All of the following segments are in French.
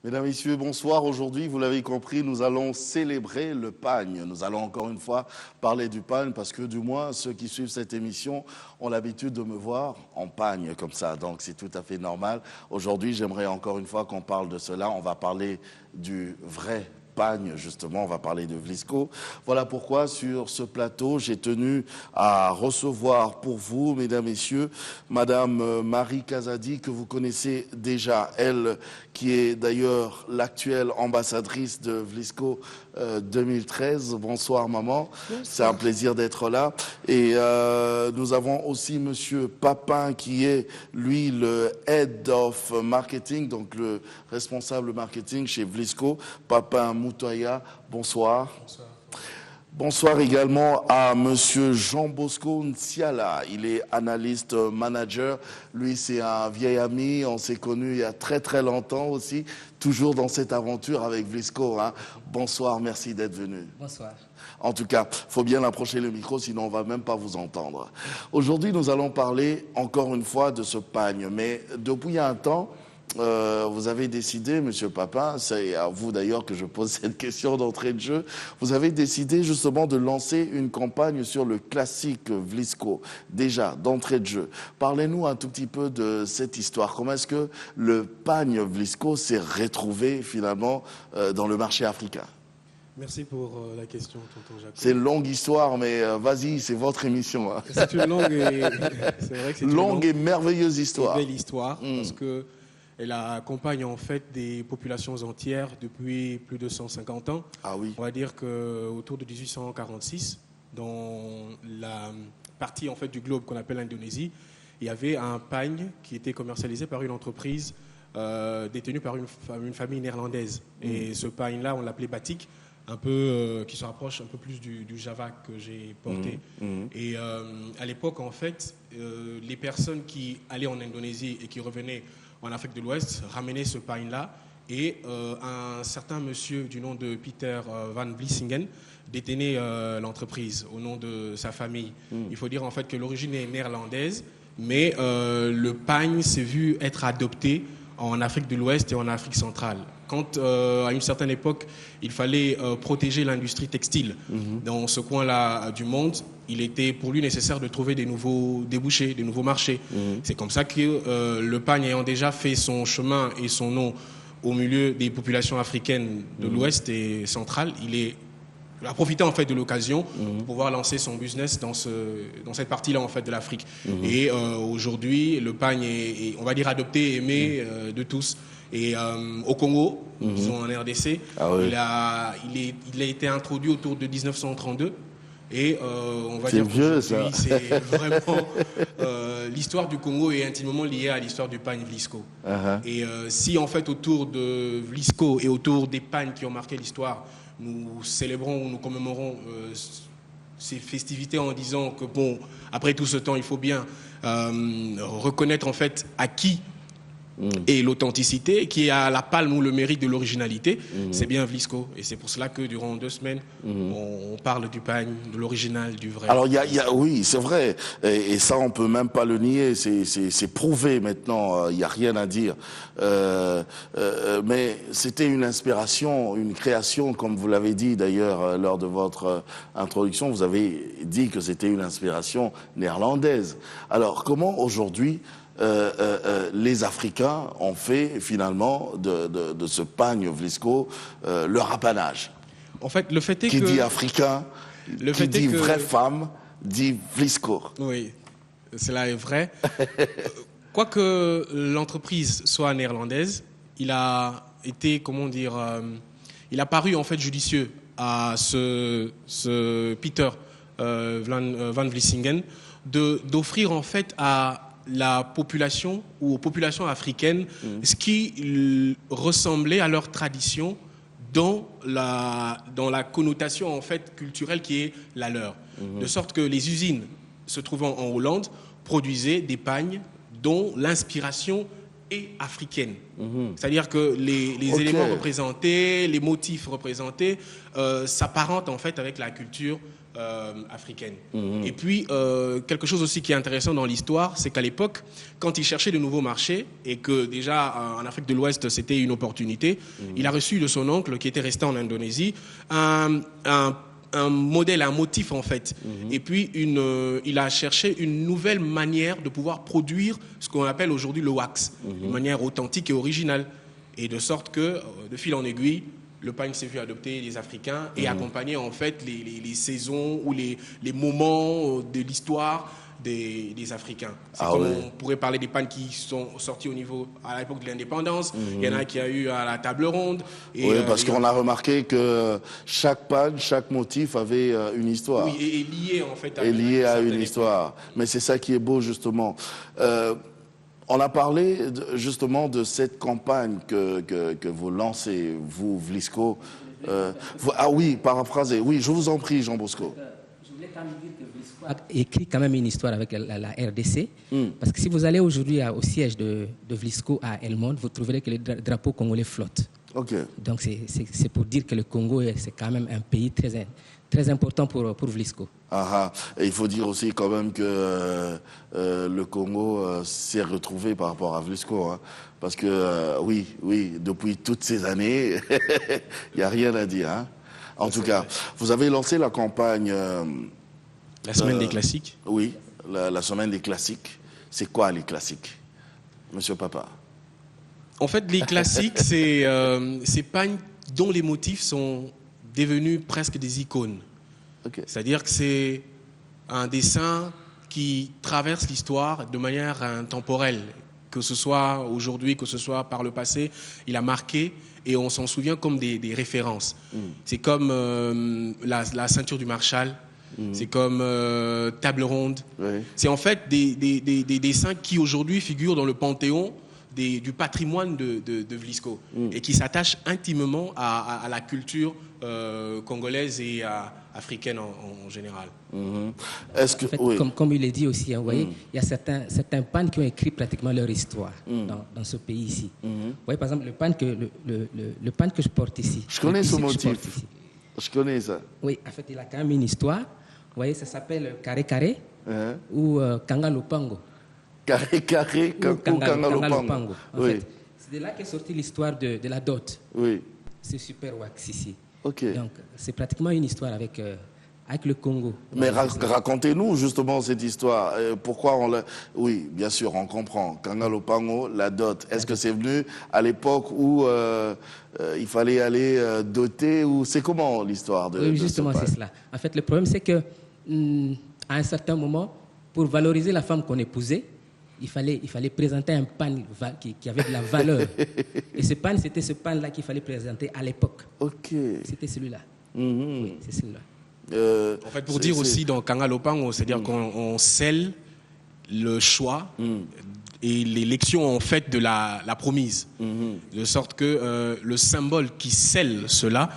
Mesdames, Messieurs, bonsoir. Aujourd'hui, vous l'avez compris, nous allons célébrer le pagne. Nous allons encore une fois parler du pagne parce que du moins, ceux qui suivent cette émission ont l'habitude de me voir en pagne comme ça. Donc, c'est tout à fait normal. Aujourd'hui, j'aimerais encore une fois qu'on parle de cela. On va parler du vrai pagne, justement, on va parler de Vlisco. Voilà pourquoi sur ce plateau, j'ai tenu à recevoir pour vous, mesdames, messieurs, Madame Marie Kazadi, que vous connaissez déjà, elle qui est d'ailleurs l'actuelle ambassadrice de Vlisco 2013. Bonsoir maman, c'est un plaisir d'être là. Et nous avons aussi Monsieur Papin qui est lui le Head of Marketing, donc le responsable marketing chez Vlisco, Papin Moutoya. Bonsoir. Bonsoir. Bonsoir également à Monsieur Jean Bosco Nsiala. Il est analyste manager. Lui, c'est un vieil ami. On s'est connus il y a très très longtemps aussi, toujours dans cette aventure avec Vlisco. Hein. Bonsoir, merci d'être venu. Bonsoir. En tout cas, faut bien approcher le micro, sinon on va même pas vous entendre. Aujourd'hui, nous allons parler encore une fois de ce pagne. Mais depuis un temps, vous avez décidé, Monsieur Papin, c'est à vous d'ailleurs que je pose cette question d'entrée de jeu, vous avez décidé justement de lancer une campagne sur le classique Vlisco, déjà d'entrée de jeu. Parlez-nous un tout petit peu de cette histoire. Comment est-ce que le pagne Vlisco s'est retrouvé finalement dans le marché africain? Merci pour la question, tonton Jacob. C'est une longue histoire, mais vas-y, c'est votre émission. Hein. C'est une longue et, c'est vrai que c'est une longue et merveilleuse histoire. Belle histoire, parce que elle accompagne en fait des populations entières depuis plus de 150 ans. Ah oui. On va dire qu'autour de 1846, dans la partie en fait du globe qu'on appelle l'Indonésie, il y avait un pagne qui était commercialisé par une entreprise détenue par une famille néerlandaise. Et ce pagne-là, on l'appelait batik, un peu qui se rapproche un peu plus du Java que j'ai porté. Et à l'époque, en fait, les personnes qui allaient en Indonésie et qui revenaient en Afrique de l'Ouest ramenaient ce pagne-là. Et un certain monsieur du nom de Peter Van Vlissingen détenait l'entreprise au nom de sa famille. Il faut dire en fait que l'origine est néerlandaise, mais le pagne s'est vu être adopté en Afrique de l'Ouest et en Afrique centrale. Quand, à une certaine époque, il fallait protéger l'industrie textile dans ce coin-là du monde, il était pour lui nécessaire de trouver des nouveaux débouchés, des nouveaux marchés. C'est comme ça que le pagne ayant déjà fait son chemin et son nom au milieu des populations africaines de l'Ouest et centrale, il a profité en fait de l'occasion pour pouvoir lancer son business dans cette partie-là en fait de l'Afrique. Et aujourd'hui, le pagne est, on va dire, adopté et aimé de tous. Et au Congo, disons en RDC, oui. il a été introduit autour de 1932. Et on va dire qu'aujourd'hui, c'est vraiment l'histoire du Congo est intimement liée à l'histoire du pagne Vlisco. Et si en fait autour de Vlisco et autour des pagnes qui ont marqué l'histoire, nous célébrons, nous commémorons ces festivités en disant que bon, après tout ce temps, il faut bien reconnaître en fait à qui et l'authenticité, qui a la palme ou le mérite de l'originalité, c'est bien Vlisco. Et c'est pour cela que durant 2 semaines, on parle du pagne, de l'original, du vrai. Alors, oui, c'est vrai. Et ça, on peut même pas le nier. C'est prouvé maintenant. Il n'y a rien à dire. Mais c'était une inspiration, une création, comme vous l'avez dit d'ailleurs lors de votre introduction. Vous avez dit que c'était une inspiration néerlandaise. Alors, comment aujourd'hui les Africains ont fait finalement de ce pagne Vlisco leur apanage. En fait, le fait est qui dit africain, qui dit vraie femme, dit Vlisco. Oui, cela est vrai. Quoique l'entreprise soit néerlandaise, il a été, comment dire, il a paru en fait judicieux à ce Peter Van Vlissingen d'offrir en fait à la population ou aux populations africaines ce qui ressemblait à leur tradition dans la connotation en fait culturelle qui est la leur. De sorte que les usines se trouvant en Hollande produisaient des pagnes dont l'inspiration est africaine. C'est-à-dire que les éléments représentés, les motifs représentés s'apparentent en fait avec la culture africaine. Et puis, quelque chose aussi qui est intéressant dans l'histoire, c'est qu'à l'époque, quand il cherchait de nouveaux marchés, et que déjà en Afrique de l'Ouest, c'était une opportunité, il a reçu de son oncle, qui était resté en Indonésie, un modèle, un motif en fait. Et puis, il a cherché une nouvelle manière de pouvoir produire ce qu'on appelle aujourd'hui le wax, de manière authentique et originale. Et de sorte que, de fil en aiguille, le pagne s'est vu adopter des Africains et accompagner en fait les saisons ou les moments de l'histoire des Africains. C'est comme on pourrait parler des pagnes qui sont sortis à l'époque de l'indépendance. Il y en a qui a eu à la table ronde. Et, oui, parce qu'on a remarqué que chaque pagne, chaque motif avait une histoire. Oui, et lié en fait à une histoire. Mais c'est ça qui est beau justement. On a parlé justement de cette campagne que vous lancez, vous, Vlisco. Ah oui, paraphrasé. Oui, je vous en prie, Jean Bosco. Je voulais quand même dire que Vlisco a écrit quand même une histoire avec la RDC. Parce que si vous allez aujourd'hui au siège de Vlisco à El Monde, vous trouverez que le drapeau congolais flotte. Okay. Donc c'est pour dire que le Congo, c'est quand même un pays très important pour Vlisco. Et il faut dire aussi quand même que le Congo s'est retrouvé par rapport à Vlisco. Hein, parce que oui, depuis toutes ces années, il n'y a rien à dire. Hein. En tout cas, vous avez lancé la campagne... la semaine des classiques. Oui, la semaine des classiques. C'est quoi les classiques, Monsieur Papa? En fait, les classiques, c'est ces pagnes dont les motifs sont devenus presque des icônes. Okay. C'est-à-dire que c'est un dessin qui traverse l'histoire de manière intemporelle, que ce soit aujourd'hui, que ce soit par le passé, il a marqué et on s'en souvient comme des références. C'est comme la ceinture du Marshall, c'est comme Table Ronde. Oui. C'est en fait des dessins qui aujourd'hui figurent dans le panthéon du patrimoine de Vlisco et qui s'attache intimement à la culture congolaise et africaine en général. Est-ce que, en fait, comme il est dit aussi, hein, vous voyez, il y a certains pannes qui ont écrit pratiquement leur histoire dans ce pays ici. Vous voyez, par exemple, le panne que je porte ici. Je connais ce motif. Je connais ça. Oui, en fait, il a quand même une histoire. Vous voyez, ça s'appelle Carré Carré ou Kanga Lupango. Carré, Kanga Lupango. En fait, c'est de là qu'est sortie l'histoire de la dot. Oui. C'est super wax ici. Okay. Donc, c'est pratiquement une histoire avec le Congo. Mais racontez-nous justement cette histoire. Pourquoi on l'a... Oui, bien sûr, on comprend. Kanga Lupango, la dot. Est-ce que c'est venu à l'époque où il fallait aller doter ou c'est comment l'histoire de Oui, justement, c'est cela. En fait, le problème, c'est que à un certain moment, pour valoriser la femme qu'on épousait, il fallait présenter un pan qui avait de la valeur. Et ce pan, c'était ce pan-là qu'il fallait présenter à l'époque. Ok. C'était celui-là. Oui, c'est celui-là. En fait, pour dire aussi dans Kanga Lupango, c'est-à-dire qu'on scelle le choix et l'élection en fait de la promise. De sorte que le symbole qui scelle cela,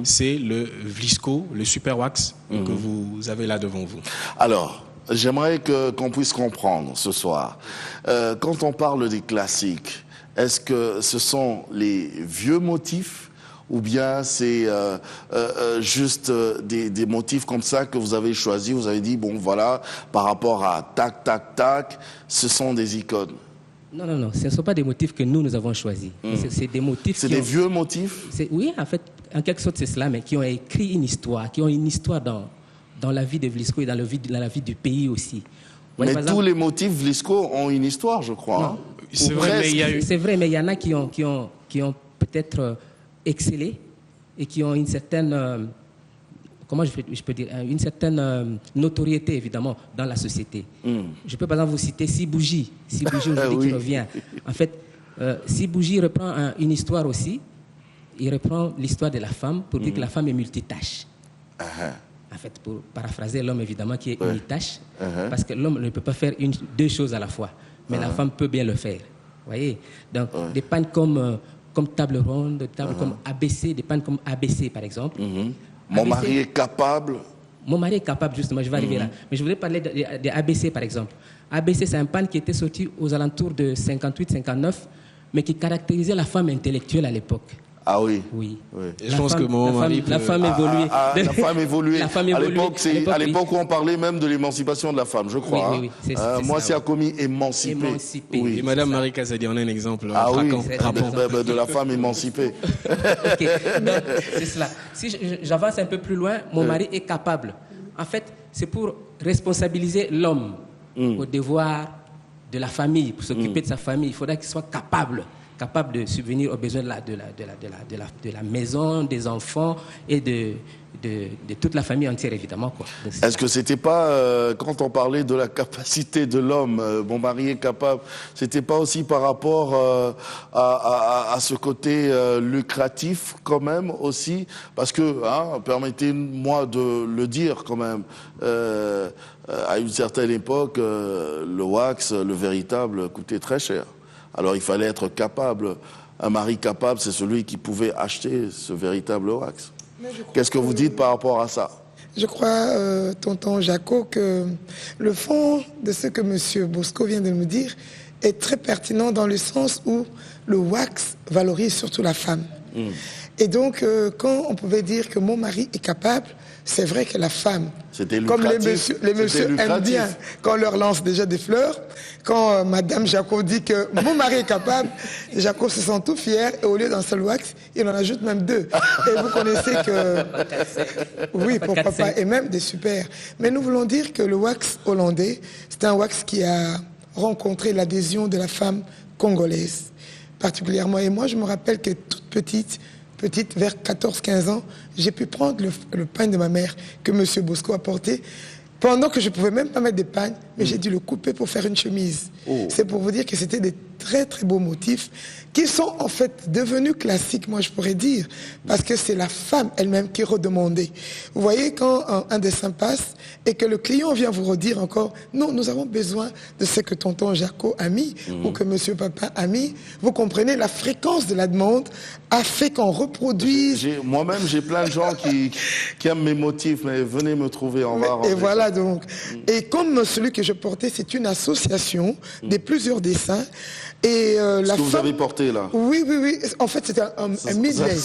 c'est le Vlisco, le super wax que vous avez là devant vous. Alors, j'aimerais qu'on puisse comprendre ce soir. Quand on parle des classiques, est-ce que ce sont les vieux motifs ou bien c'est juste des motifs comme ça que vous avez choisis, vous avez dit, bon voilà, par rapport à tac, tac, tac, ce sont des icônes? Non, ce ne sont pas des motifs que nous avons choisis. C'est des motifs... C'est des vieux motifs? Oui, en fait, en quelque sorte c'est cela, mais qui ont écrit une histoire, qui ont une histoire dans la vie de Vlisco et dans la vie du pays aussi. Ouais, mais tous les motifs Vlisco ont une histoire, je crois. Non, c'est vrai, mais il y en a qui ont peut-être excellé et qui ont une certaine, comment je peux dire, une certaine notoriété, évidemment, dans la société. Je peux par exemple vous citer Sibouji aujourd'hui qui revient. En fait, Sibouji reprend une histoire aussi. Il reprend l'histoire de la femme pour dire que la femme est multitâche. En fait, pour paraphraser l'homme, évidemment, qui est unitâche, parce que l'homme ne peut pas faire deux choses à la fois, mais la femme peut bien le faire. Vous voyez? Donc, des pannes comme Table Ronde, des pannes comme ABC, des pannes comme ABC, par exemple. Mon mari est capable. Mon mari est capable, justement, je vais arriver là. Mais je voudrais parler de ABC, par exemple. ABC, c'est un panne qui était sorti aux alentours de 58-59, mais qui caractérisait la femme intellectuelle à l'époque. Ah oui. Oui. Et je pense que mon mari la femme évolue. La femme évoluait. La femme À évolue. l'époque où on parlait même de l'émancipation de la femme, je crois. Oui, c'est moi, ça, c'est commis émancipée. Et Madame Marie Kazadi, on a un exemple frappant. De la femme émancipée. Ok, donc c'est cela. Si j'avance un peu plus loin, mon mari est capable. En fait, c'est pour responsabiliser l'homme au devoir de la famille, pour s'occuper de sa famille. Il faudrait qu'il soit capable de subvenir aux besoins de la maison, des enfants et de toute la famille entière, évidemment. Est-ce que c'était pas, quand on parlait de la capacité de l'homme, mon mari est capable, c'était pas aussi par rapport à ce côté lucratif quand même aussi, parce que, permettez-moi de le dire quand même, à une certaine époque, le wax, le véritable, coûtait très cher. Alors il fallait être capable. Un mari capable, c'est celui qui pouvait acheter ce véritable wax. Qu'est-ce que vous dites par rapport à ça? Je crois, tonton Jaco, que le fond de ce que M. Bosco vient de nous dire est très pertinent dans le sens où le wax valorise surtout la femme. Et donc, quand on pouvait dire que mon mari est capable, c'est vrai que la femme, comme les messieurs aiment bien quand on leur lance déjà des fleurs, quand Madame Jaco dit que mon mari est capable, Jaco se sent tout fier et au lieu d'un seul wax, il en ajoute même 2. Et vous connaissez que... Oui, pourquoi pas, et même des super. Mais nous voulons dire que le wax hollandais, c'est un wax qui a rencontré l'adhésion de la femme congolaise, particulièrement. Et moi, je me rappelle que toute petite, vers 14-15 ans, j'ai pu prendre le pain de ma mère que M. Bosco a porté, pendant que je ne pouvais même pas mettre des pagnes, mais j'ai dû le couper pour faire une chemise. C'est pour vous dire que c'était des très très beaux motifs qui sont en fait devenus classiques, moi je pourrais dire, parce que c'est la femme elle-même qui redemandait. Vous voyez, quand un dessin passe et que le client vient vous redire encore, non, nous avons besoin de ce que tonton Jaco a mis ou que monsieur papa a mis, vous comprenez, la fréquence de la demande a fait qu'on reproduise. Moi-même, j'ai plein de gens qui aiment mes motifs, mais venez me trouver, on va Et voilà donc. Et comme celui que je portais, c'est une association de plusieurs dessins. Et ce que vous avez porté là. Oui. En fait, c'était un midlay.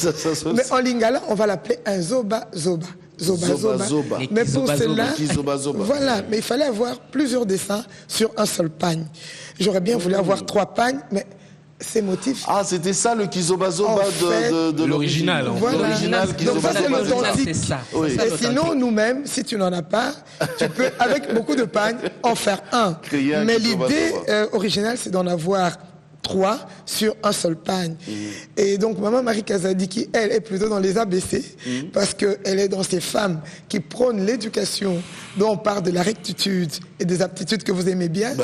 Mais en lingala, on va l'appeler un zoba. Zoba. Mais pour cela, voilà. Mais il fallait avoir plusieurs dessins sur un seul pagne. J'aurais bien voulu avoir 3 pagnes, mais ces motifs. Ah, c'était ça le kizoba-zoba de l'original. Voilà. L'original donc ça, c'est kizoba-zoba. l'authentique. Oui. Et sinon, nous-mêmes, si tu n'en as pas, tu peux, avec beaucoup de pagnes, en faire un. Mais l'idée originale, c'est d'en avoir 3 sur un seul pagne. Et donc, maman Marie Kazadi, qui, elle, est plutôt dans les ABC, parce qu'elle est dans ces femmes qui prônent l'éducation, dont on parle de la rectitude et des aptitudes que vous aimez bien.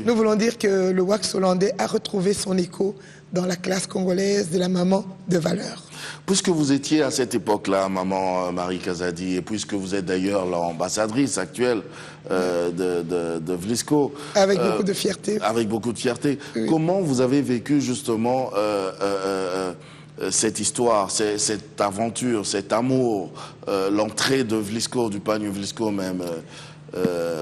Nous voulons dire que le wax hollandais a retrouvé son écho dans la classe congolaise de la maman de valeur. Puisque vous étiez à cette époque-là, maman Marie Kazadi, et puisque vous êtes d'ailleurs l'ambassadrice actuelle de Vlisco. Avec beaucoup de fierté. Avec beaucoup de fierté. Oui. Comment vous avez vécu justement cette histoire, cette aventure, cet amour, l'entrée de Vlisco, du pagne Vlisco même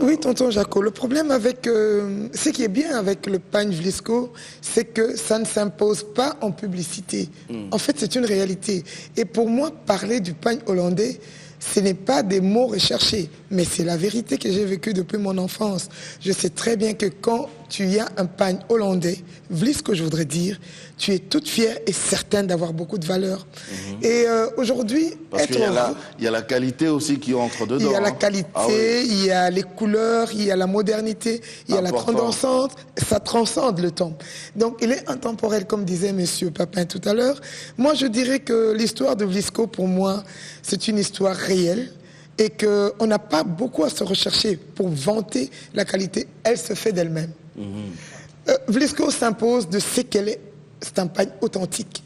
Oui, tonton Jaco, le problème avec... ce qui est bien avec le pagne Vlisco, c'est que ça ne s'impose pas en publicité. En fait, c'est une réalité. Et pour moi, parler du pagne hollandais, ce n'est pas des mots recherchés, mais c'est la vérité que j'ai vécue depuis mon enfance. Je sais très bien que quand tu as un pagne hollandais, Vlisco, je voudrais dire, tu es toute fière et certaine d'avoir beaucoup de valeur. Et aujourd'hui... Parce qu'il y a la qualité aussi qui entre dedans. Il y a la qualité, il y a les couleurs, il y a la modernité, il y a la transcendance. Ça transcende le temps. Donc il est intemporel, comme disait monsieur Papin tout à l'heure. Moi, je dirais que l'histoire de Vlisco, pour moi, c'est une histoire réelle et qu'on n'a pas beaucoup à se rechercher pour vanter la qualité. Elle se fait d'elle-même. Vlisco s'impose de ce qu'elle est. C'est un pagne authentique.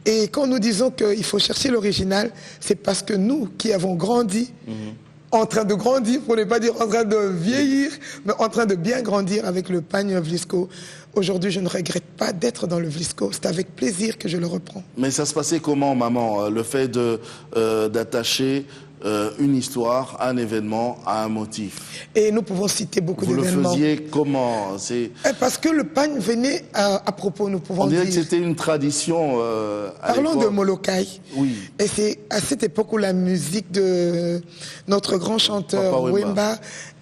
Et quand nous disons qu'il faut chercher l'original, c'est parce que nous qui avons grandi, en train de grandir, pour ne pas dire en train de vieillir, mais en train de bien grandir avec le pagne Vlisco. Aujourd'hui, je ne regrette pas d'être dans le Vlisco. C'est avec plaisir que je le reprends. Mais ça se passait comment, maman, le fait d'attacher une histoire, un événement, un motif. Et nous pouvons citer beaucoup d'événements. Vous le faisiez comment? Parce que le pagne venait à propos, nous pouvons dire. On dirait que c'était une tradition Parlons de Molokai. Oui. Et c'est à cette époque où la musique de notre grand chanteur Papa Wemba,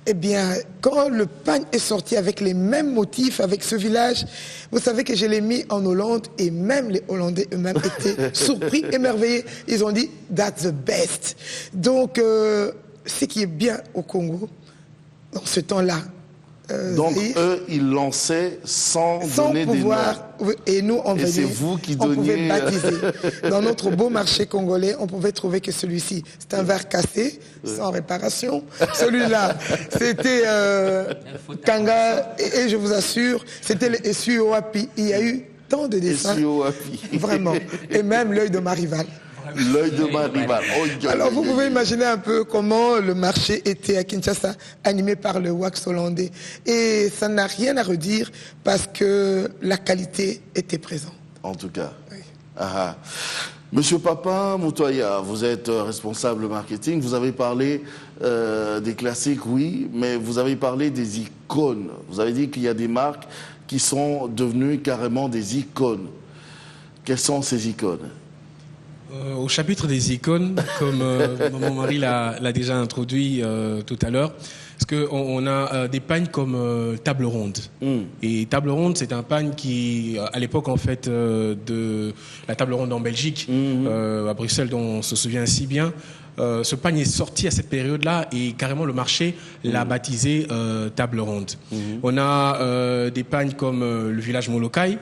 eh bien, quand le pagne est sorti avec les mêmes motifs, avec ce village, vous savez que je l'ai mis en Hollande et même les Hollandais eux-mêmes étaient surpris, émerveillés. Ils ont dit « that's the best ». Donc, ce qui est bien au Congo, dans ce temps-là, donc eux, ils lançaient sans donner pouvoir, des noms. Et nous, on c'est vous qui on donniez... pouvait baptiser. Dans notre beau marché congolais, on pouvait trouver que celui-ci, c'est un verre cassé, sans réparation. Celui-là, c'était Kanga, et je vous assure, c'était le Essuie-Oapi. Il y a eu tant de dessins. Essuie-Oapi. Vraiment. Et même l'œil de ma rivale. L'œil de ma rivale. Alors vous pouvez imaginer un peu comment le marché était à Kinshasa, animé par le wax hollandais. Et ça n'a rien à redire parce que la qualité était présente. En tout cas. Oui. Ah. Monsieur Papin Moutoya, vous êtes responsable marketing. Vous avez parlé des classiques, oui, mais vous avez parlé des icônes. Vous avez dit qu'il y a des marques qui sont devenues carrément des icônes. Quelles sont ces icônes ? Au chapitre des icônes, comme mon mari l'a déjà introduit tout à l'heure, parce qu'on a des pagnes comme Table Ronde. Et Table Ronde, c'est un pagne qui, à l'époque en fait de la Table Ronde en Belgique, à Bruxelles, dont on se souvient si bien, ce pagne est sorti à cette période-là et carrément le marché l'a baptisé Table Ronde. On a des pagnes comme le village Molokai,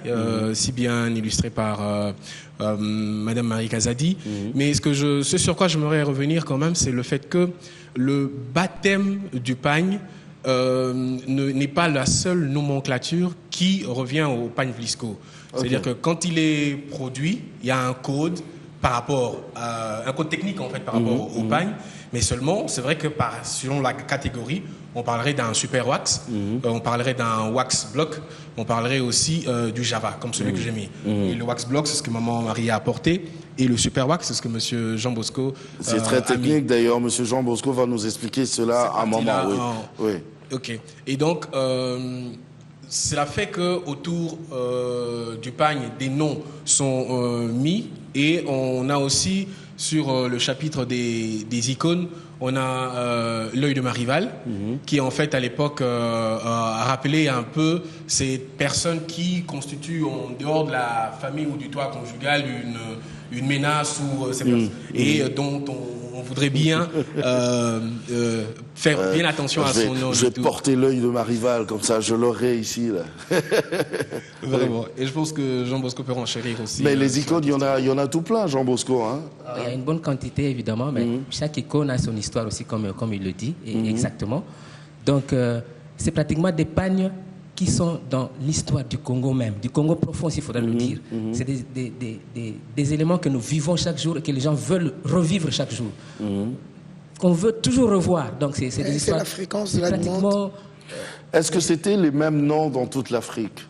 si bien illustré par Madame Marie Kazadi. Mais ce sur quoi j'aimerais revenir quand même, c'est le fait que le baptême du pagne n'est pas la seule nomenclature qui revient au pagne Vlisco. C'est-à-dire que quand il est produit, il y a un code par rapport à un code technique en fait par rapport au pagne, mais seulement c'est vrai que selon la catégorie, on parlerait d'un super wax, on parlerait d'un wax block, on parlerait aussi du Java comme celui que j'ai mis. Et le wax block, c'est ce que maman Marie a apporté, et le super wax, c'est ce que monsieur Jean Bosco c'est très technique d'ailleurs, monsieur Jean Bosco va nous expliquer cela à un moment. Oui. Ok. Et donc cela fait que autour du pagne, des noms sont mis, et on a aussi sur le chapitre des icônes, on a l'œil de ma rivale, qui en fait à l'époque a rappelé un peu ces personnes qui constituent en dehors de la famille ou du toit conjugal une menace ou ces personnes, et dont on voudrait bien faire bien attention à son nom. Je vais porter l'œil de ma rivale, comme ça je l'aurai ici. Là. Vraiment. Et je pense que Jean Bosco peut renchérir aussi. Mais les icônes, il y en a tout plein, Jean Bosco. Hein. Il y a une bonne quantité, évidemment, mais chaque icône a son histoire aussi, comme il le dit, exactement. Donc, c'est pratiquement des pagnes qui sont dans l'histoire du Congo même, du Congo profond, s'il faudrait le dire. C'est des éléments que nous vivons chaque jour et que les gens veulent revivre chaque jour. Qu'on veut toujours revoir. Donc, c'est des histoires... C'est la fréquence de la demande. Est-ce que c'était les mêmes noms dans toute l'Afrique?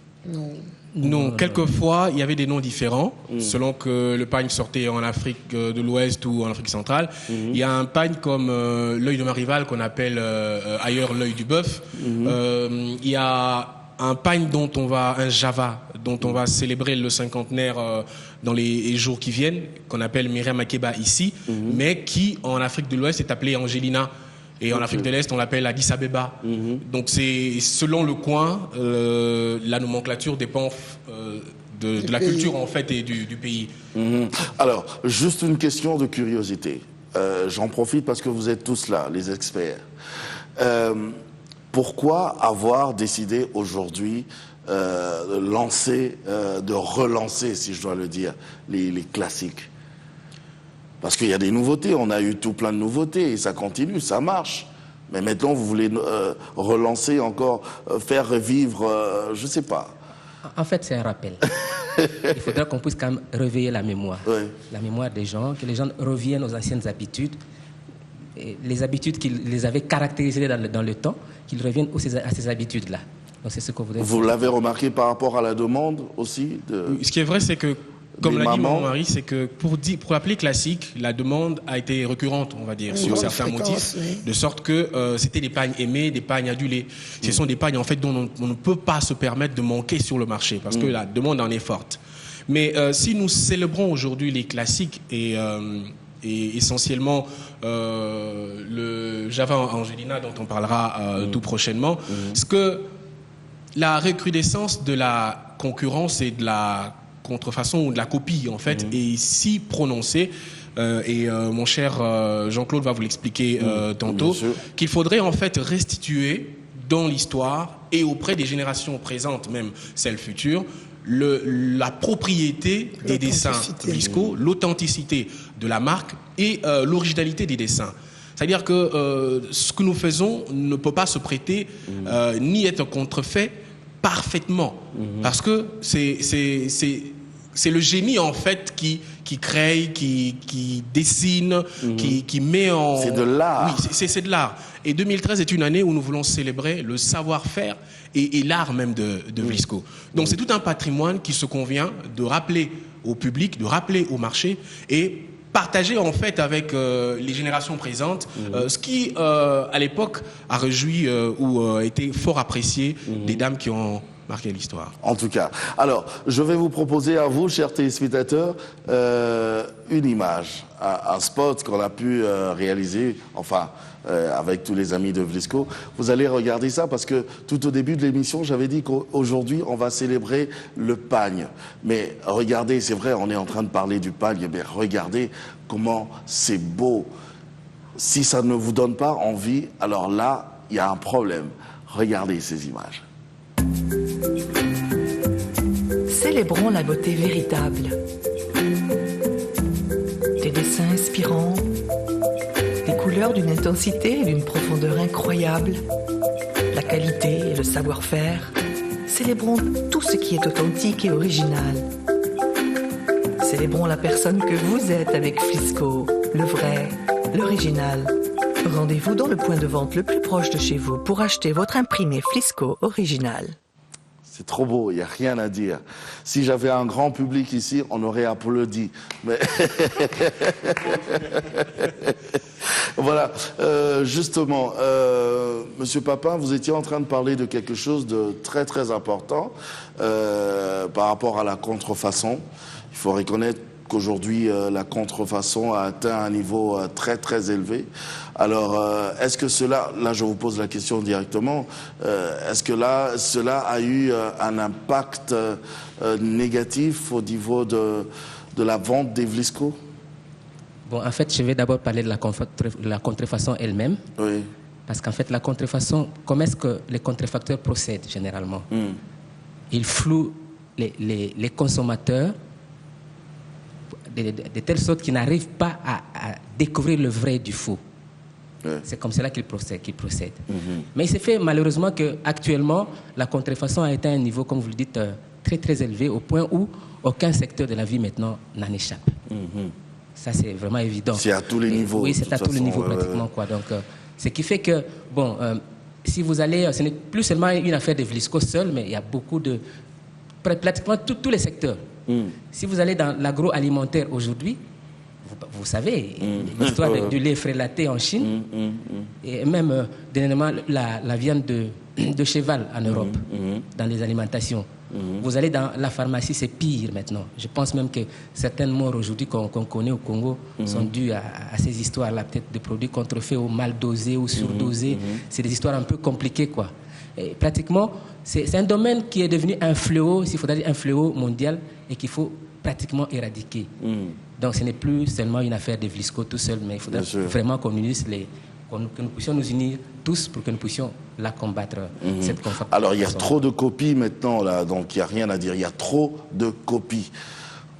Non, quelquefois, il y avait des noms différents, selon que le pagne sortait en Afrique de l'Ouest ou en Afrique centrale. Il y a un pagne comme l'œil de ma rivale, qu'on appelle ailleurs l'œil du bœuf. Il y a un pagne un Java, dont on va célébrer le cinquantenaire dans les jours qui viennent, qu'on appelle Myriam Makeba ici, mais qui, en Afrique de l'Ouest, est appelé Angelina. Et en Afrique de l'Est, on l'appelle Addis Abeba. Donc c'est selon le coin, la nomenclature dépend de la culture en fait et du pays. Alors, juste une question de curiosité. J'en profite parce que vous êtes tous là, les experts. Pourquoi avoir décidé aujourd'hui de relancer, si je dois le dire, les classiques? Parce qu'il y a des nouveautés, on a eu tout plein de nouveautés et ça continue, ça marche. Mais maintenant, vous voulez relancer encore, faire revivre, je ne sais pas. En fait, c'est un rappel. Il faudra qu'on puisse quand même réveiller la mémoire. La mémoire des gens, que les gens reviennent aux anciennes habitudes, et les habitudes qui les avaient caractérisées dans le temps, qu'ils reviennent à ces habitudes-là. Donc c'est ce qu'on voudrait. Vous l'avez remarqué par rapport à la demande aussi Ce qui est vrai, c'est que Comme l'a dit Marie, c'est que pour l'appeler classique, la demande a été récurrente, on va dire, sur certains motifs, de sorte que c'était des pagnes aimées, des pagnes adulées. Ce sont des pagnes en fait dont on ne peut pas se permettre de manquer sur le marché parce que la demande en est forte. Mais si nous célébrons aujourd'hui les classiques et essentiellement le Java Angelina dont on parlera tout prochainement, ce que la recrudescence de la concurrence et de la contrefaçon ou de la copie en fait est si prononcée et mon cher Jean-Claude va vous l'expliquer tantôt, qu'il faudrait en fait restituer dans l'histoire et auprès des générations présentes, même celles futures, la propriété des dessins Vlisco, l'authenticité de la marque et l'originalité des dessins. C'est-à-dire que ce que nous faisons ne peut pas se prêter ni être contrefait parfaitement. Parce que c'est le génie en fait qui crée, qui dessine, qui met en... C'est de l'art. Oui, c'est de l'art. Et 2013 est une année où nous voulons célébrer le savoir-faire et l'art même de Vlisco. Donc c'est tout un patrimoine qui se convient de rappeler au public, de rappeler au marché et partager en fait avec les générations présentes ce qui à l'époque a réjoui ou été fort apprécié des dames qui ont marqué l'histoire. En tout cas. Alors, je vais vous proposer à vous, chers téléspectateurs, une image, un spot qu'on a pu réaliser, enfin, avec tous les amis de Vlisco. Vous allez regarder ça parce que tout au début de l'émission, j'avais dit qu'aujourd'hui, on va célébrer le pagne. Mais regardez, c'est vrai, on est en train de parler du pagne, mais regardez comment c'est beau. Si ça ne vous donne pas envie, alors là, il y a un problème. Regardez ces images. Célébrons la beauté véritable. Des dessins inspirants, des couleurs d'une intensité et d'une profondeur incroyable, la qualité et le savoir-faire. Célébrons tout ce qui est authentique et original. Célébrons la personne que vous êtes avec Vlisco, le vrai, l'original. Rendez-vous dans le point de vente le plus proche de chez vous pour acheter votre imprimé Vlisco original. C'est trop beau, il n'y a rien à dire. Si j'avais un grand public ici, on aurait applaudi. Mais voilà, justement, Monsieur Papin, vous étiez en train de parler de quelque chose de très très important par rapport à la contrefaçon. Il faut reconnaître qu'aujourd'hui, la contrefaçon a atteint un niveau très très élevé. Alors, est-ce que cela, là je vous pose la question directement, est-ce que là, cela a eu un impact négatif au niveau de la vente des Vlisco? Bon, en fait, je vais d'abord parler de la contrefaçon elle-même. Oui. Parce qu'en fait, la contrefaçon, comment est-ce que les contrefacteurs procèdent généralement? Ils flouent les consommateurs de telle sorte qu'ils n'arrivent pas à découvrir le vrai du faux. Ouais. C'est comme cela qu'ils procèdent. Mais il s'est fait malheureusement qu'actuellement, la contrefaçon a atteint un niveau, comme vous le dites, très très élevé, au point où aucun secteur de la vie maintenant n'en échappe. Ça, c'est vraiment évident. C'est à tous les niveaux. Oui, c'est à tous les niveaux pratiquement. Quoi. Donc, ce qui fait que, bon, si vous allez, ce n'est plus seulement une affaire de Vlisco seul, mais il y a beaucoup de... pratiquement tous les secteurs. Si vous allez dans l'agroalimentaire aujourd'hui, vous savez, l'histoire du lait frélaté en Chine, et même dernièrement la viande de cheval en Europe, dans les alimentations. Vous allez dans la pharmacie, c'est pire maintenant. Je pense même que certaines morts aujourd'hui qu'on connaît au Congo sont dues à ces histoires-là, peut-être de produits contrefaits ou mal dosés ou surdosés. C'est des histoires un peu compliquées, quoi. Et pratiquement, c'est un domaine qui est devenu un fléau, s'il faudrait dire un fléau mondial, et qu'il faut pratiquement éradiquer. Donc ce n'est plus seulement une affaire de Vlisco tout seul, mais il faudrait vraiment qu'on unisse que nous puissions nous unir tous pour que nous puissions la combattre, cette conférence. Alors il y a trop de copies maintenant, là, donc il n'y a rien à dire, il y a trop de copies.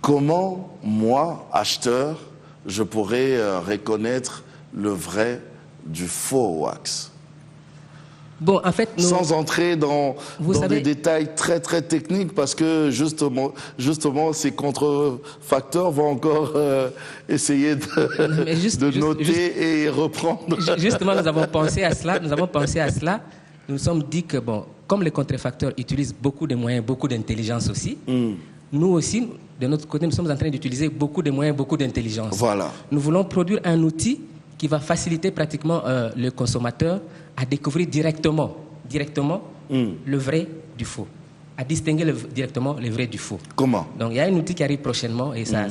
Comment, moi, acheteur, je pourrais reconnaître le vrai du faux wax? Bon, en fait, sans entrer dans des détails très très techniques, parce que justement ces contrefacteurs vont encore essayer de noter et reprendre. Justement, nous avons pensé à cela. Nous nous sommes dit que, bon, comme les contrefacteurs utilisent beaucoup de moyens, beaucoup d'intelligence aussi, nous aussi, de notre côté, nous sommes en train d'utiliser beaucoup de moyens, beaucoup d'intelligence. Voilà. Nous voulons produire un outil qui va faciliter pratiquement le consommateur à découvrir directement le vrai du faux, à distinguer directement le vrai du faux. Comment? Donc il y a un outil qui arrive prochainement et ça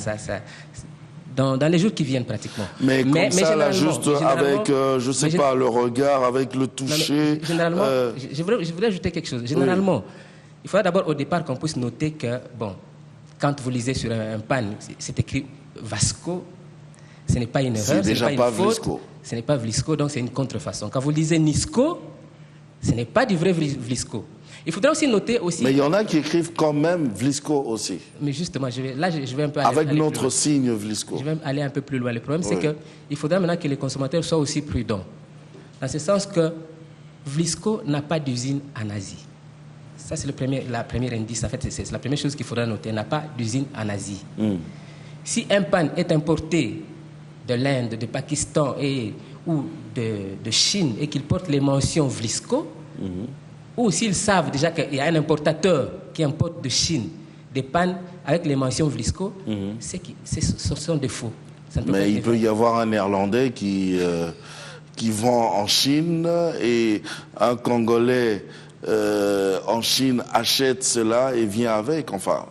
dans les jours qui viennent pratiquement. Mais ça, là, juste avec, je ne sais pas, le regard, avec le toucher... Non, généralement, je voudrais ajouter quelque chose. Généralement, il faudra d'abord au départ qu'on puisse noter que, bon, quand vous lisez sur un pan, c'est écrit Vasco, ce n'est pas une erreur, c'est déjà pas Vlisco. Ce n'est pas Vlisco, donc c'est une contrefaçon. Quand vous lisez Nisco, ce n'est pas du vrai Vlisco. Il faudra aussi noter aussi... Mais il y en a qui écrivent quand même Vlisco aussi. Mais justement, je vais un peu aller... Avec notre signe Vlisco. Je vais aller un peu plus loin. Le problème, c'est qu'il faudra maintenant que les consommateurs soient aussi prudents. Dans ce sens que Vlisco n'a pas d'usine en Asie. Ça, c'est la première indice. En fait, c'est la première chose qu'il faudra noter. Il n'a pas d'usine en Asie. Si un pan est importé de l'Inde, du Pakistan ou de Chine et qu'il porte les mentions Vlisco, ou s'ils savent déjà qu'il y a un importateur qui importe de Chine des pannes avec les mentions Vlisco, ce sont des faux. Mais il peut y avoir un Néerlandais qui vend en Chine et un Congolais en Chine achète cela et vient avec, enfin...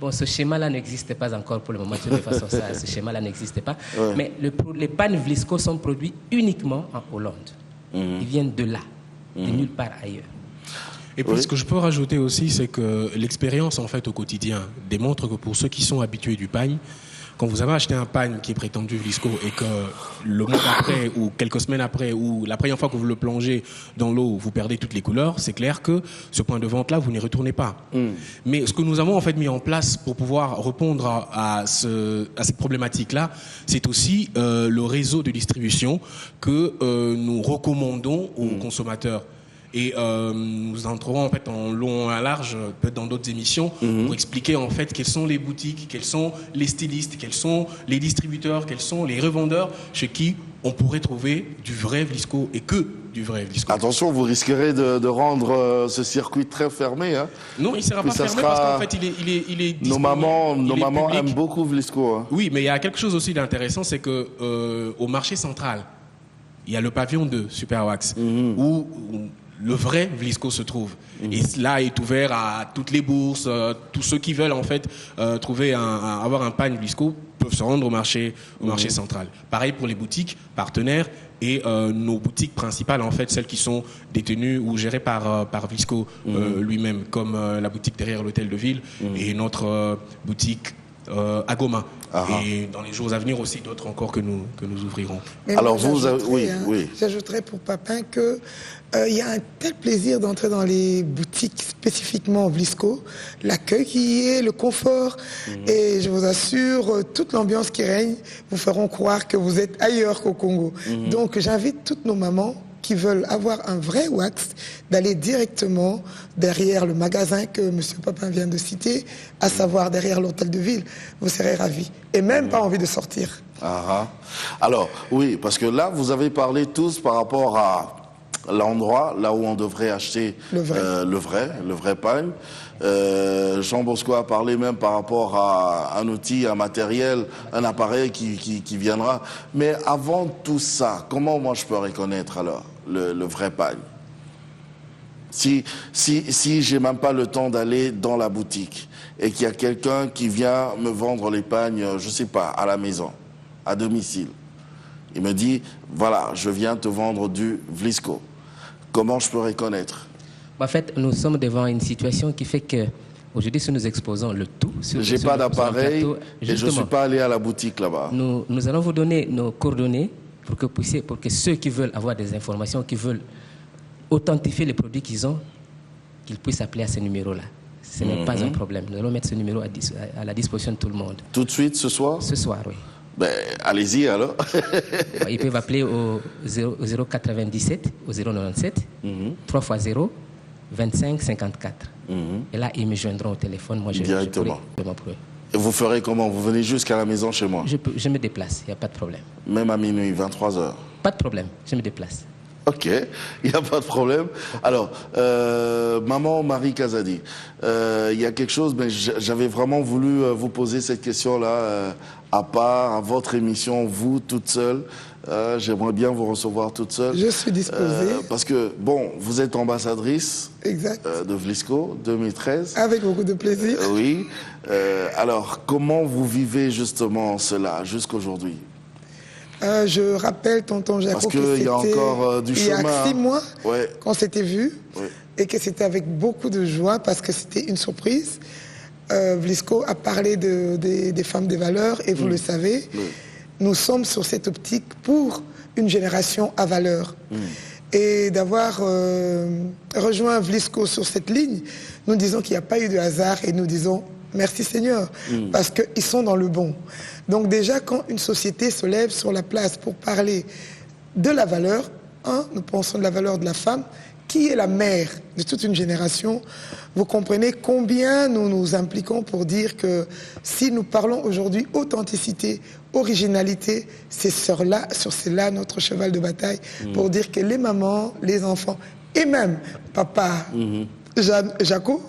Bon, ce schéma-là n'existe pas encore pour le moment. De toute façon, ce schéma-là n'existe pas. Mais les pannes Vlisco sont produits uniquement en Hollande. Ils viennent de là, de nulle part ailleurs. Et puis ce que je peux rajouter aussi, c'est que l'expérience en fait au quotidien démontre que pour ceux qui sont habitués du pagne, quand vous avez acheté un pagne qui est prétendu Vlisco et que le mois après ou quelques semaines après ou la première fois que vous le plongez dans l'eau, vous perdez toutes les couleurs, c'est clair que ce point de vente-là, vous n'y retournez pas. Mais ce que nous avons en fait mis en place pour pouvoir répondre à cette problématique-là, c'est aussi le réseau de distribution que nous recommandons aux consommateurs. Et nous entrerons en fait en long et en large, peut-être dans d'autres émissions, pour expliquer en fait quelles sont les boutiques, quels sont les stylistes, quels sont les distributeurs, quels sont les revendeurs chez qui on pourrait trouver du vrai Vlisco et que du vrai Vlisco. Attention, vous risquerez de rendre ce circuit très fermé. Hein. Non, il ne sera pas fermé parce qu'en fait il est nos mamans aiment beaucoup Vlisco. Hein. Oui, mais il y a quelque chose aussi d'intéressant, c'est que au marché central, il y a le pavillon de Superwax où le vrai Vlisco se trouve. Et cela est ouvert à toutes les bourses, tous ceux qui veulent en fait avoir un pagne Vlisco peuvent se rendre au marché central. Pareil pour les boutiques partenaires et nos boutiques principales en fait, celles qui sont détenues ou gérées par Vlisco lui-même, comme la boutique derrière l'hôtel de ville et notre boutique à Goma. Et dans les jours à venir aussi d'autres encore que nous ouvrirons. Mais alors j'ajouterais pour Papin que il y a un tel plaisir d'entrer dans les boutiques spécifiquement Vlisco, l'accueil qui est, le confort et je vous assure toute l'ambiance qui règne vous feront croire que vous êtes ailleurs qu'au Congo. Donc j'invite toutes nos mamans qui veulent avoir un vrai wax, d'aller directement derrière le magasin que M. Papin vient de citer, à savoir derrière l'hôtel de ville. Vous serez ravis. Et même pas envie de sortir. Alors, oui, parce que là, vous avez parlé tous par rapport à l'endroit, là où on devrait acheter le vrai pagne. Jean Bosco a parlé même par rapport à un outil, un matériel, un appareil qui viendra. Mais avant tout ça, comment moi je peux reconnaître alors le vrai pagne? Si j'ai même pas le temps d'aller dans la boutique et qu'il y a quelqu'un qui vient me vendre les pagnes, je sais pas, à la maison, à domicile, il me dit, voilà, je viens te vendre du Vlisco. Comment je peux reconnaître? En fait, nous sommes devant une situation qui fait que aujourd'hui, si nous exposons le tout... J'ai pas d'appareil et je ne suis pas allé à la boutique là-bas. Nous allons vous donner nos coordonnées pour que ceux qui veulent avoir des informations, qui veulent authentifier les produits qu'ils ont, qu'ils puissent appeler à ce numéro-là. Ce n'est pas un problème. Nous allons mettre ce numéro à la disposition de tout le monde. Tout de suite ce soir? Ce soir, oui. Ben, allez-y alors. Ils peuvent appeler au 097, au 097, 3 x 0, 25 54. Et là, ils me joindront au téléphone. Moi, directement. Et vous ferez comment? Vous venez jusqu'à la maison chez moi? Je me déplace, il n'y a pas de problème. Même à minuit, 23h? Pas de problème, je me déplace. Ok, il n'y a pas de problème. Alors, maman Marie Kazadi, il y a quelque chose, mais j'avais vraiment voulu vous poser cette question-là à part, à votre émission, vous, toute seule. J'aimerais bien vous recevoir toute seule. Je suis disposée. Parce que, bon, vous êtes ambassadrice Exact. De Vlisco, 2013. Avec beaucoup de plaisir. Oui. Alors, comment vous vivez justement cela jusqu'aujourd'hui? Je rappelle, tonton Jaco, parce qu'il y a encore du chemin. Il y a 6 mois ouais. qu'on s'était vus ouais. et que c'était avec beaucoup de joie parce que c'était une surprise. Vlisco a parlé des femmes des valeurs et vous le savez, nous sommes sur cette optique pour une génération à valeur. Et d'avoir rejoint Vlisco sur cette ligne, nous disons qu'il n'y a pas eu de hasard et nous disons merci Seigneur, parce qu'ils sont dans le bon. Donc déjà, quand une société se lève sur la place pour parler de la valeur, nous pensons de la valeur de la femme, qui est la mère de toute une génération, vous comprenez combien nous nous impliquons pour dire que si nous parlons aujourd'hui authenticité, originalité, c'est sur cela notre cheval de bataille, pour dire que les mamans, les enfants, et même papa, Jaco,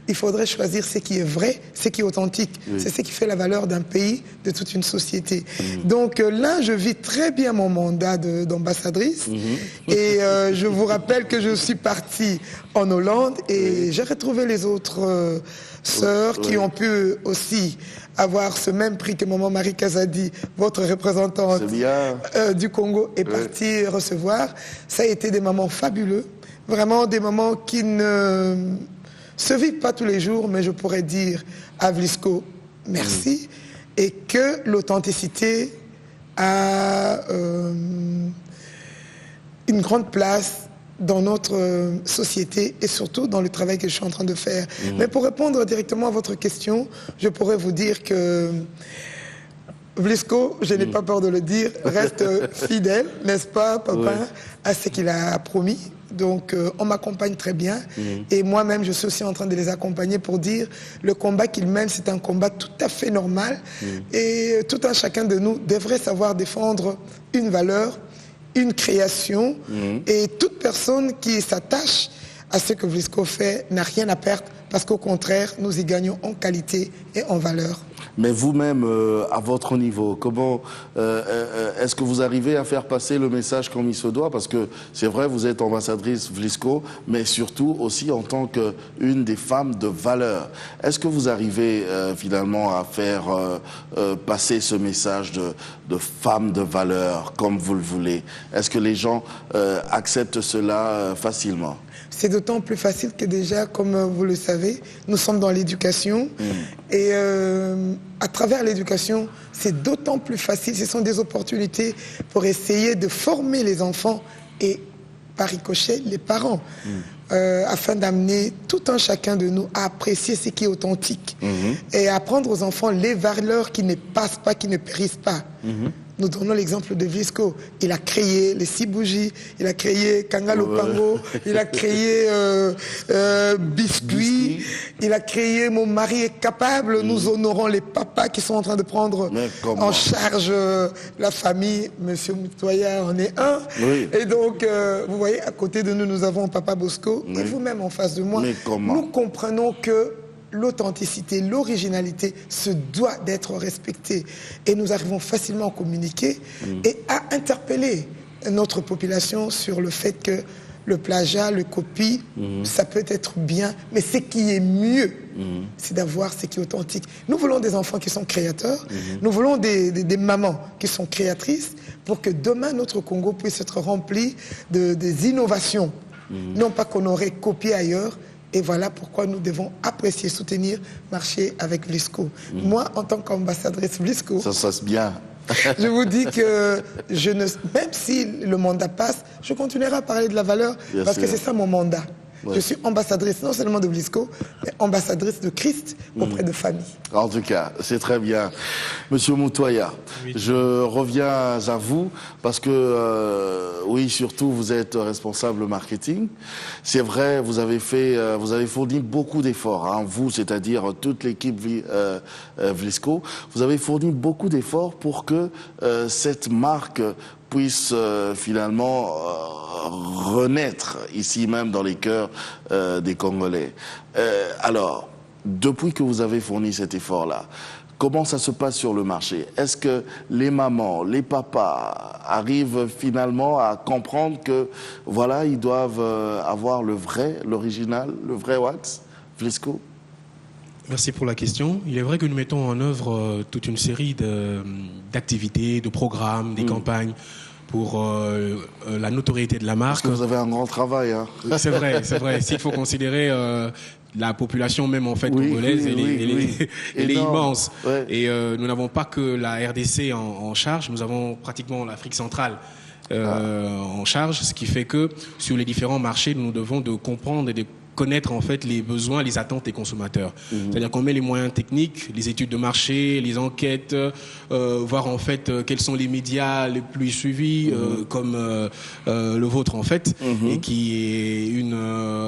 il faudrait choisir ce qui est vrai, ce qui est authentique. C'est ce qui fait la valeur d'un pays, de toute une société. Donc là, je vis très bien mon mandat d'ambassadrice. Et je vous rappelle que je suis partie en Hollande et j'ai retrouvé les autres sœurs qui ont pu aussi avoir ce même prix que maman Marie Kazadi, votre représentante du Congo, est partie recevoir. Ça a été des moments fabuleux. Vraiment des moments qui ne se vivent pas tous les jours, mais je pourrais dire à Vlisco merci et que l'authenticité a une grande place dans notre société et surtout dans le travail que je suis en train de faire. Mais pour répondre directement à votre question, je pourrais vous dire que Vlisco, je n'ai pas peur de le dire, reste fidèle, n'est-ce pas, papa, à ce qu'il a promis. Donc, on m'accompagne très bien. Et moi-même, je suis aussi en train de les accompagner pour dire le combat qu'ils mènent, c'est un combat tout à fait normal. Et tout un chacun de nous devrait savoir défendre une valeur, une création. Et toute personne qui s'attache à ce que Vlisco fait n'a rien à perdre parce qu'au contraire, nous y gagnons en qualité et en valeur. Mais vous-même, à votre niveau, comment est-ce que vous arrivez à faire passer le message comme il se doit? Parce que c'est vrai, vous êtes ambassadrice Vlisco, mais surtout aussi en tant qu'une des femmes de valeur. Est-ce que vous arrivez finalement à faire passer ce message de femme de valeur comme vous le voulez? Est-ce que les gens acceptent cela facilement? C'est d'autant plus facile que déjà, comme vous le savez, nous sommes dans l'éducation. Et à travers l'éducation, c'est d'autant plus facile. Ce sont des opportunités pour essayer de former les enfants et, par ricochet, les parents. Afin d'amener tout un chacun de nous à apprécier ce qui est authentique. Et à apprendre aux enfants les valeurs qui ne passent pas, qui ne périssent pas. Nous donnons l'exemple de Vlisco. Il a créé les 6 bougies, il a créé Kangalo Pango, il a créé Biscuit, il a créé Mon mari est capable. Nous honorons les papas qui sont en train de prendre en charge la famille. Monsieur Moutoya en est un. Et donc, vous voyez, à côté de nous, nous avons Papa Bosco. Et vous-même en face de moi, nous comprenons que l'authenticité, l'originalité se doit d'être respectée. Et nous arrivons facilement à communiquer et à interpeller notre population sur le fait que le plagiat, le copie, ça peut être bien, mais ce qui est mieux, c'est d'avoir ce qui est authentique. Nous voulons des enfants qui sont créateurs, nous voulons des mamans qui sont créatrices pour que demain notre Congo puisse être rempli des innovations. Non pas qu'on aurait copié ailleurs. Et voilà pourquoi nous devons apprécier, soutenir, marcher avec Vlisco. Moi, en tant qu'ambassadrice Vlisco, ça se passe bien. Je vous dis que même si le mandat passe, je continuerai à parler de la valeur parce que c'est ça mon mandat. Je suis ambassadrice non seulement de Vlisco, mais ambassadrice de Christ auprès de famille. En tout cas, c'est très bien. Monsieur Moutoya, je reviens à vous parce que, oui, surtout, vous êtes responsable marketing. C'est vrai, vous avez fourni beaucoup d'efforts, vous, c'est-à-dire toute l'équipe Vlisco. Vous avez fourni beaucoup d'efforts pour que cette marque puisse finalement renaître ici même dans les cœurs des Congolais. Alors, depuis que vous avez fourni cet effort-là, comment ça se passe sur le marché? Est-ce que les mamans, les papas arrivent finalement à comprendre que, voilà, ils doivent avoir le vrai, l'original, le vrai wax, Vlisco? Merci pour la question. Il est vrai que nous mettons en œuvre toute une série d'activités, de programmes, des campagnes pour la notoriété de la marque. Parce que vous avez un grand travail. Hein. C'est vrai, c'est vrai. S'il faut considérer la population même en fait congolaise, elle est immense. Ouais. Et nous n'avons pas que la RDC en charge, nous avons pratiquement l'Afrique centrale en charge, ce qui fait que sur les différents marchés, nous devons de comprendre et de connaître en fait les besoins, les attentes des consommateurs. C'est-à-dire qu'on met les moyens techniques, les études de marché, les enquêtes, voir en fait quels sont les médias les plus suivis, comme le vôtre en fait, et qui est une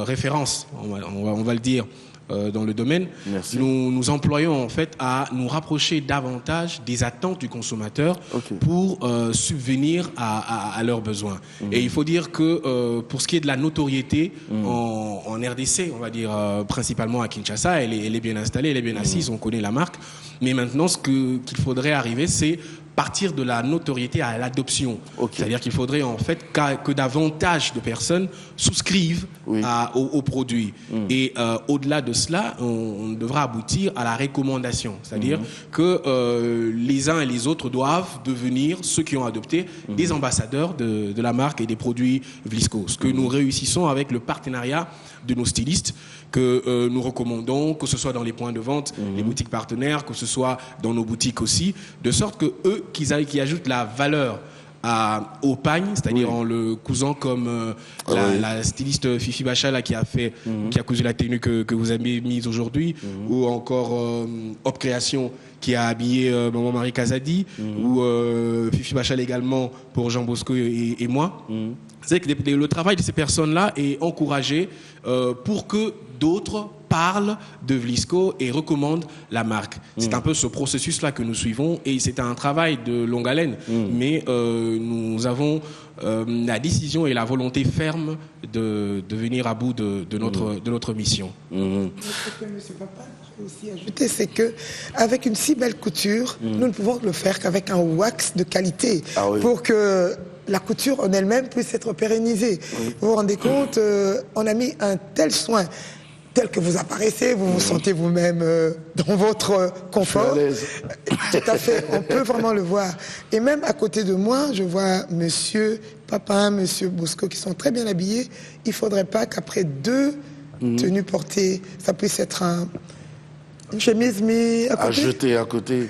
référence, on va le dire, dans le domaine. Nous employons en fait à nous rapprocher davantage des attentes du consommateur pour subvenir à leurs besoins. Et il faut dire que pour ce qui est de la notoriété en RDC, on va dire principalement à Kinshasa, elle est bien installée, elle est bien assise, on connaît la marque. Mais maintenant, ce qu'il faudrait arriver, c'est partir de la notoriété à l'adoption. C'est-à-dire qu'il faudrait en fait que davantage de personnes souscrivent aux produits. Et au-delà de cela, on devra aboutir à la recommandation. C'est-à-dire que les uns et les autres doivent devenir, ceux qui ont adopté, des ambassadeurs de la marque et des produits Vlisco. Ce que nous réussissons avec le partenariat de nos stylistes que nous recommandons, que ce soit dans les points de vente, les boutiques partenaires, que ce soit dans nos boutiques aussi, de sorte que eux, qui ajoutent la valeur au pagne, c'est-à-dire en le cousant comme la styliste Fifi Bachala qui a cousu la tenue que vous avez mise aujourd'hui, ou encore Hop Création qui a habillé maman Marie Kazadi, ou Fifi Bachala également pour Jean Bosco et moi. C'est que le travail de ces personnes-là est encouragé pour que d'autres parlent de Vlisco et recommandent la marque. C'est un peu ce processus-là que nous suivons et c'est un travail de longue haleine. Mais nous avons la décision et la volonté ferme de venir à bout de notre mission. Ce que M. Papa peut aussi ajouter, c'est qu'avec une si belle couture, nous ne pouvons le faire qu'avec un wax de qualité pour que la couture en elle-même puisse être pérennisée. Vous vous rendez compte, on a mis un tel soin, tel que vous apparaissez, vous vous sentez vous-même dans votre confort. Tout à fait, on peut vraiment le voir. Et même à côté de moi, je vois Monsieur Papin, Monsieur Bosco qui sont très bien habillés. Il ne faudrait pas qu'après 2 tenues portées, ça puisse être une chemise mise à jeter à côté.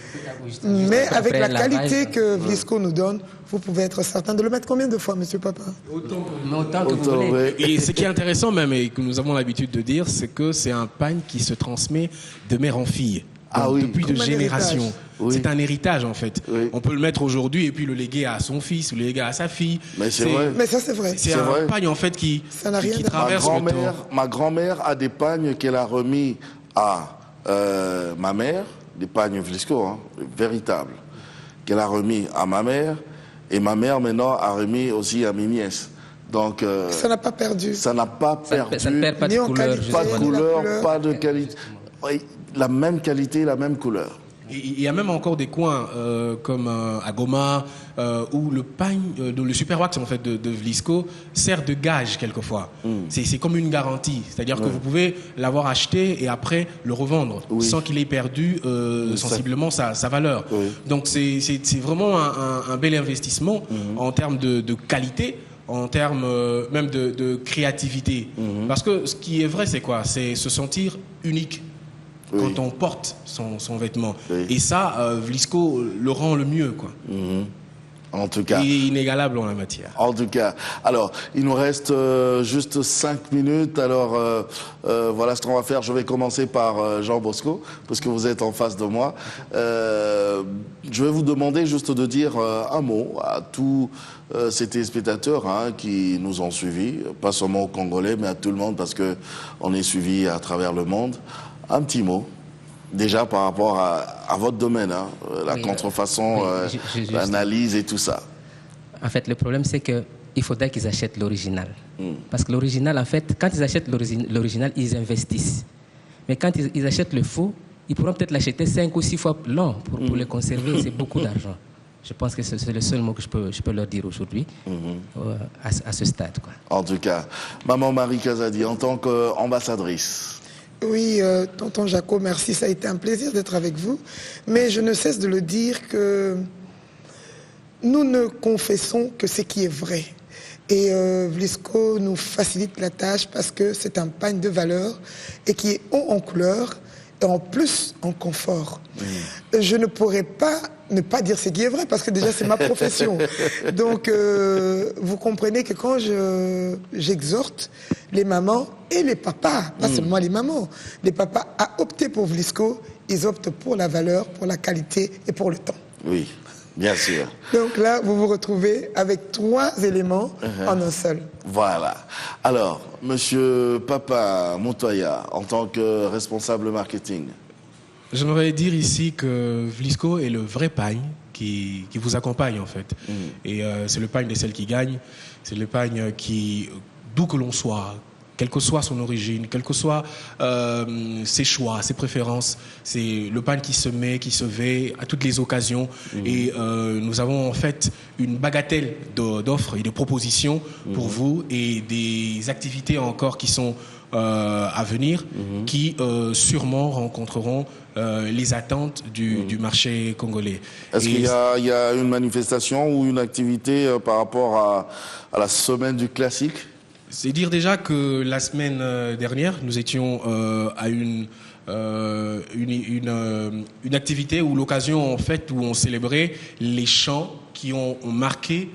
Mais avec la qualité que Vlisco nous donne, vous pouvez être certain de le mettre combien de fois, Monsieur Papa? Autant que vous voulez. Et ce qui est intéressant même, et que nous avons l'habitude de dire, c'est que c'est un pagne qui se transmet de mère en fille. Depuis de générations. C'est un héritage en fait. On peut le mettre aujourd'hui et puis le léguer à son fils ou le léguer à sa fille. Mais c'est vrai. Mais ça c'est vrai. C'est un pagne en fait qui traverse le temps. Ma grand-mère a des pagnes qu'elle a remis à ma mère, des pagnes Vlisco, véritables, qu'elle a remis à ma mère. Et ma mère, maintenant, a remis aussi à mes nièces. Donc, ça n'a pas perdu. Ça n'a pas perdu. Ça ne perd pas de couleur. Pas de couleur, pas de qualité. La même qualité, la même couleur. Il y a même encore des coins comme à Goma où le pagne, le super wax en fait de Vlisco sert de gage quelquefois. C'est comme une garantie, c'est-à-dire que vous pouvez l'avoir acheté et après le revendre sans qu'il ait perdu sensiblement sa valeur. Donc c'est vraiment un bel investissement en termes de qualité, en termes même de créativité. Parce que ce qui est vrai, c'est quoi? C'est se sentir unique. Quand on porte son vêtement. Et ça, Vlisco le rend le mieux, quoi. En tout cas. Il est inégalable en la matière. En tout cas. Alors, il nous reste juste 5 minutes. Alors, voilà ce qu'on va faire. Je vais commencer par Jean Bosco, parce que vous êtes en face de moi. Je vais vous demander juste de dire un mot à tous ces téléspectateurs qui nous ont suivis, pas seulement aux Congolais, mais à tout le monde, parce qu'on est suivis à travers le monde. Un petit mot, déjà par rapport à votre domaine, la contrefaçon, l'analyse et tout ça. En fait, le problème, c'est qu'il faudrait qu'ils achètent l'original. Parce que l'original, en fait, quand ils achètent l'original, ils investissent. Mais quand ils achètent le faux, ils pourront peut-être l'acheter 5 ou 6 fois long pour le conserver. C'est beaucoup d'argent. Je pense que c'est le seul mot que je peux leur dire aujourd'hui à ce stade, quoi. En tout cas, Maman Marie Kazadi, en tant qu'ambassadrice. Oui, tonton Jaco, merci. Ça a été un plaisir d'être avec vous. Mais je ne cesse de le dire que nous ne confessons que ce qui est vrai. Et Vlisco nous facilite la tâche parce que c'est un pagne de valeur et qui est haut en couleur et en plus en confort. Je ne pourrais pas ne pas dire ce qui est vrai parce que déjà c'est ma profession. Donc vous comprenez que quand j'exhorte les mamans et les papas, pas seulement les mamans, les papas à opter pour Vlisco, ils optent pour la valeur, pour la qualité et pour le temps. Oui, bien sûr. Donc là, vous vous retrouvez avec 3 éléments en un seul. Voilà. Alors, monsieur Papa Montoya, en tant que responsable marketing. J'aimerais dire ici que Vlisco est le vrai pagne qui vous accompagne en fait. Et c'est le pagne de celle qui gagne. C'est le pagne qui, d'où que l'on soit, quelle que soit son origine, quels que soient ses choix, ses préférences, c'est le pagne qui se met, qui se vêt à toutes les occasions. Et nous avons en fait une bagatelle d'offres et de propositions pour vous et des activités encore qui sont à venir, qui sûrement rencontreront les attentes du marché congolais. Est-ce qu'il y a une manifestation ou une activité par rapport à la semaine du classique? C'est dire déjà que la semaine dernière, nous étions à une activité ou l'occasion en fait où on célébrait les chants qui ont marqué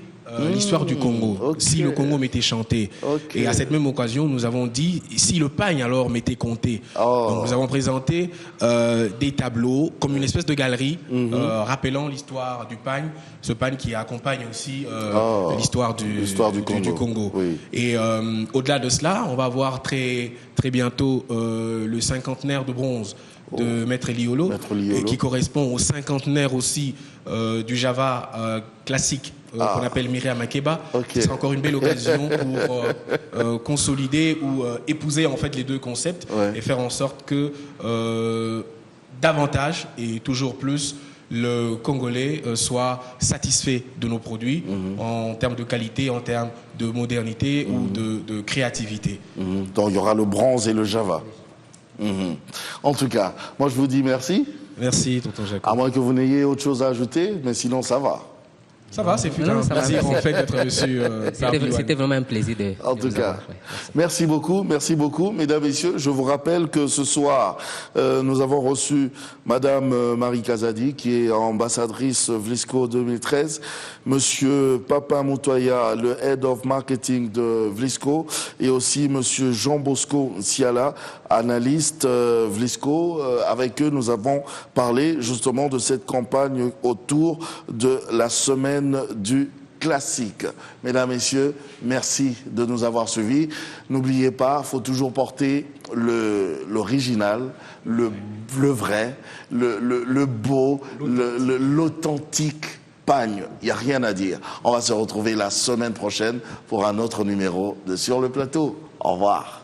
l'histoire du Congo. Okay. Si le Congo m'était chanté. Okay. Et à cette même occasion, nous avons dit si le pagne alors m'était compté. Donc nous avons présenté des tableaux comme une espèce de galerie rappelant l'histoire du pagne, ce pagne qui accompagne aussi l'histoire du Congo. Oui. Et au-delà de cela, on va voir très, très bientôt le cinquantenaire de bronze de Maître Liolo, qui correspond au cinquantenaire aussi du Java classique qu'on appelle Myriam Makeba. Ce sera encore une belle occasion pour consolider ou épouser en fait les deux concepts et faire en sorte que davantage et toujours plus le Congolais soit satisfait de nos produits en termes de qualité, en termes de modernité ou de créativité. Donc il y aura le bronze et le Java. En tout cas, moi je vous dis merci. Merci, tonton Jacob. À moins que vous n'ayez autre chose à ajouter, mais sinon ça va. Ça va, c'est un plaisir en fait d'être reçu. C'était vraiment un plaisir de. En tout cas, merci beaucoup, mesdames, messieurs. Je vous rappelle que ce soir, nous avons reçu Madame Marie Kazadi, qui est ambassadrice Vlisco 2013, Monsieur Papa Montoya, le Head of Marketing de Vlisco, et aussi Monsieur Jean Bosco Siala, analyste Vlisco. Avec eux, nous avons parlé justement de cette campagne autour de la semaine du classique. Mesdames, Messieurs, merci de nous avoir suivis. N'oubliez pas, il faut toujours porter l'original, le vrai, le beau, l'authentique pagne. Il n'y a rien à dire. On va se retrouver la semaine prochaine pour un autre numéro de Sur le Plateau. Au revoir.